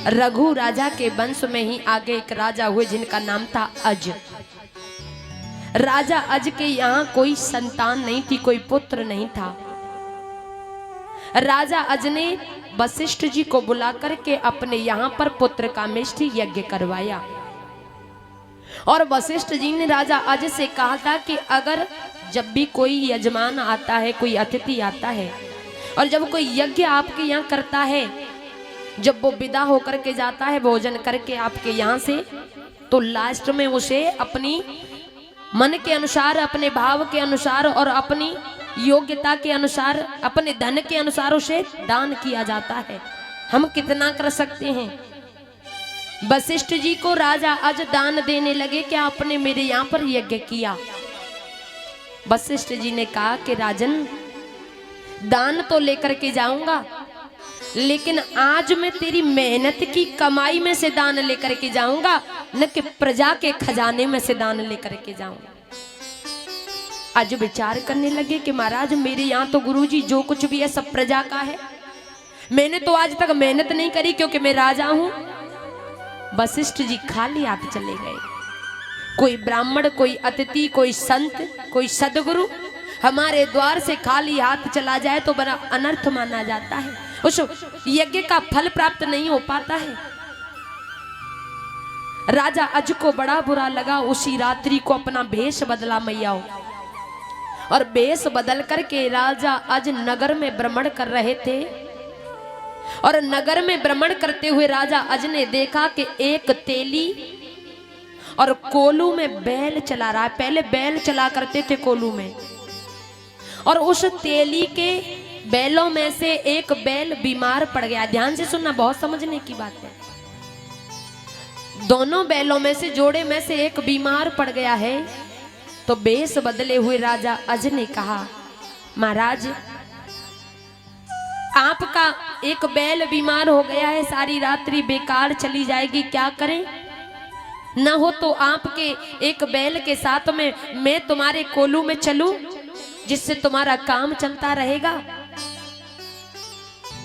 रघु राजा के वंश में ही आगे एक राजा हुए जिनका नाम था अज। राजा अज के यहाँ कोई संतान नहीं थी, कोई पुत्र नहीं था। राजा अज ने वशिष्ठ जी को बुला करके अपने यहाँ पर पुत्र कामेष्टि यज्ञ करवाया। और वशिष्ठ जी ने राजा अज से कहा था कि अगर जब भी कोई यजमान आता है, कोई अतिथि आता है, और जब कोई यज्ञ आपके यहाँ करता है, जब वो विदा होकर के जाता है भोजन करके आपके यहाँ से, तो लास्ट में उसे अपनी मन के अनुसार, अपने भाव के अनुसार और अपनी योग्यता के अनुसार, अपने धन के अनुसार उसे दान किया जाता है। हम कितना कर सकते हैं? वशिष्ठ जी को राजा अज दान देने लगे कि आपने मेरे यहाँ पर यज्ञ किया। वशिष्ठ जी ने कहा कि राजन, दान तो लेकर के जाऊंगा, लेकिन आज मैं तेरी मेहनत की कमाई में से दान लेकर के जाऊंगा, न कि प्रजा के खजाने में से दान लेकर के जाऊंगा। आज विचार करने लगे कि महाराज मेरे यहाँ तो गुरुजी जो कुछ भी है सब प्रजा का है, मैंने तो आज तक मेहनत नहीं करी क्योंकि मैं राजा हूं। वशिष्ठ जी खाली हाथ चले गए। कोई ब्राह्मण, कोई अतिथि, कोई संत, कोई सदगुरु हमारे द्वार से खाली हाथ चला जाए तो बड़ा अनर्थ माना जाता है, उस यज्ञ का फल प्राप्त नहीं हो पाता है। राजा अज को बड़ा बुरा लगा। उसी रात्रि को अपना भेष बदला मैया, और भेष बदल करके राजा अज नगर में भ्रमण कर रहे थे। और नगर में भ्रमण करते हुए राजा अज ने देखा कि एक तेली और कोलू में बैल चला रहा है। पहले बैल चला करते थे कोलू में, और उस तेली के बैलों में से एक बैल बीमार पड़ गया। ध्यान से सुनना, बहुत समझने की बात है। दोनों बैलों में से, जोड़े में से एक बीमार पड़ गया है। तो भेष बदले हुए राजा अज ने कहा, महाराज आपका एक बैल बीमार हो गया है, सारी रात्रि बेकार चली जाएगी, क्या करें? न हो तो आपके एक बैल के साथ में मैं तुम्हारे कोलू में चलूं, जिससे तुम्हारा काम चलता रहेगा।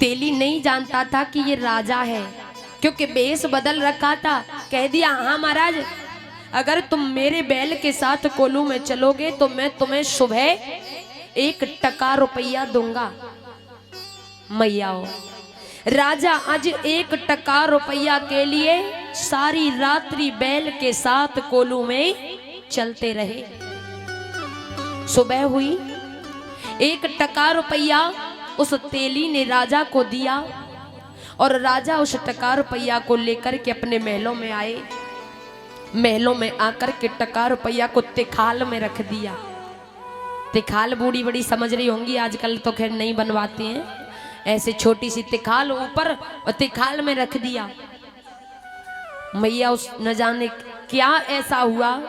तेली नहीं जानता था कि ये राजा है, क्योंकि भेष बदल रखा था। कह दिया, हाँ महाराज, अगर तुम मेरे बैल के साथ कोलू में चलोगे तो मैं तुम्हें सुबह 1 टका रुपया दूंगा। मैया, राजा आज 1 टका रुपया के लिए सारी रात्रि बैल के साथ कोलू में चलते रहे। सुबह हुई, 1 टका रुपया उस तेली ने राजा को दिया, और राजा उस टका रुपया को लेकर के अपने महलों में आए। महलों में आकर के टका रुपया को तिखाल में रख दिया। तिखाल बूढ़ी बड़ी समझ रही होंगी, आजकल तो खैर नहीं बनवाते हैं, ऐसे छोटी सी तिखाल ऊपर और तिखाल में रख दिया। मैया उस न जाने क्या ऐसा हुआ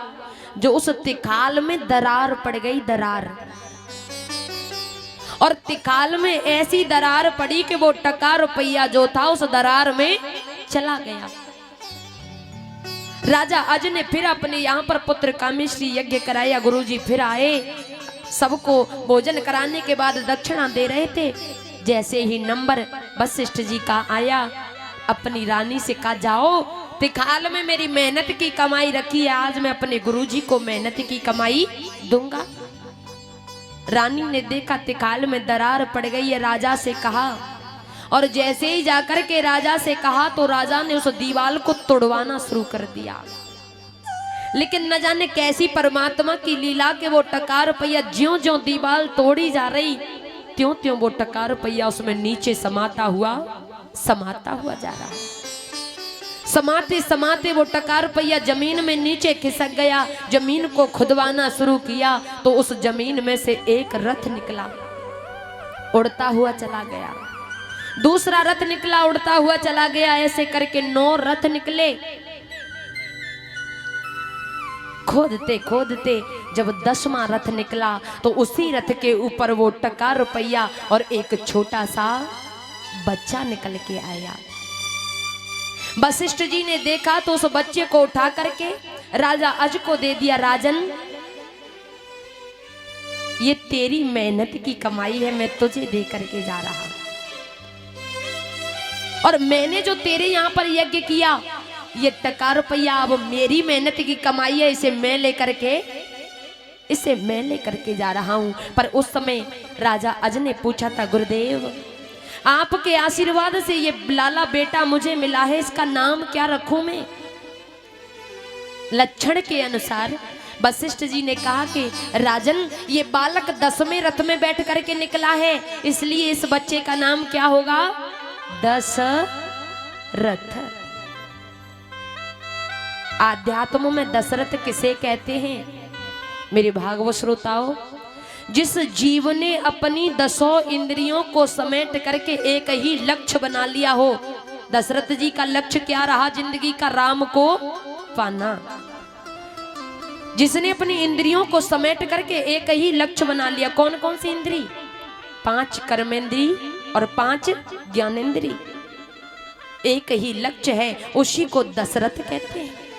जो उस तिखाल में दरार पड़ गई, दरार। और तिखाल में ऐसी दरार पड़ी कि वो टका रुपया जो था उस दरार में चला गया। राजा अज ने फिर अपने यहाँ पर पुत्र कामेष्टि यज्ञ कराया। गुरुजी फिर आए, सबको भोजन कराने के बाद दक्षिणा दे रहे थे। जैसे ही नंबर वशिष्ठ जी का आया, अपनी रानी से कहा, जाओ तिखाल में मेरी मेहनत की कमाई रखी है, आज मैं अपने गुरुजी को मेहनत की कमाई दूंगा। रानी ने देखा तिखाल में दरार पड़ गई है, राजा से कहा, और जैसे ही जाकर के राजा से कहा तो राजा ने उस दीवार को तोड़वाना शुरू कर दिया। लेकिन न जाने कैसी परमात्मा की लीला के वो टका रुपया ज्यों ज्यों दीवार तोड़ी जा रही, त्यों त्यों वो टका रुपया उसमें नीचे समाता हुआ जा रहा है। समाते समाते वो टका रुपया जमीन में नीचे खिसक गया। जमीन को खुदवाना शुरू किया तो उस जमीन में से एक रथ निकला, उड़ता हुआ चला गया। दूसरा रथ निकला, उड़ता हुआ चला गया। ऐसे करके 9 रथ निकले। खोदते खोदते जब 10वां रथ निकला तो उसी रथ के ऊपर वो टका रुपया और एक छोटा सा बच्चा निकल के आया। वशिष्ठ जी ने देखा तो उस बच्चे को उठा करके राजा अज को दे दिया। राजन, ये तेरी मेहनत की कमाई है, मैं तुझे दे करके जा रहा हूं। और मैंने जो तेरे यहाँ पर यज्ञ किया, ये टका रुपया अब मेरी मेहनत की कमाई है, इसे मैं लेकर के जा रहा हूं। पर उस समय राजा अज ने पूछा था, गुरुदेव आपके आशीर्वाद से ये लाला बेटा मुझे मिला है, इसका नाम क्या रखूं मैं? लक्षण के अनुसार वशिष्ठ जी ने कहा कि राजन, ये बालक 10वें रथ में बैठ करके निकला है, इसलिए इस बच्चे का नाम क्या होगा? दशरथ। आध्यात्म में दशरथ किसे कहते हैं मेरे भागवत श्रोताओ? जिस जीव ने अपनी 10 इंद्रियों को समेट करके एक ही लक्ष्य बना लिया हो। दशरथ जी का लक्ष्य क्या रहा जिंदगी का? राम को पाना। जिसने अपनी इंद्रियों को समेट करके एक ही लक्ष्य बना लिया। कौन कौन सी इंद्री? 5 कर्मेंद्री और 5 ज्ञानेंद्री। एक ही लक्ष्य है, उसी को दशरथ कहते हैं।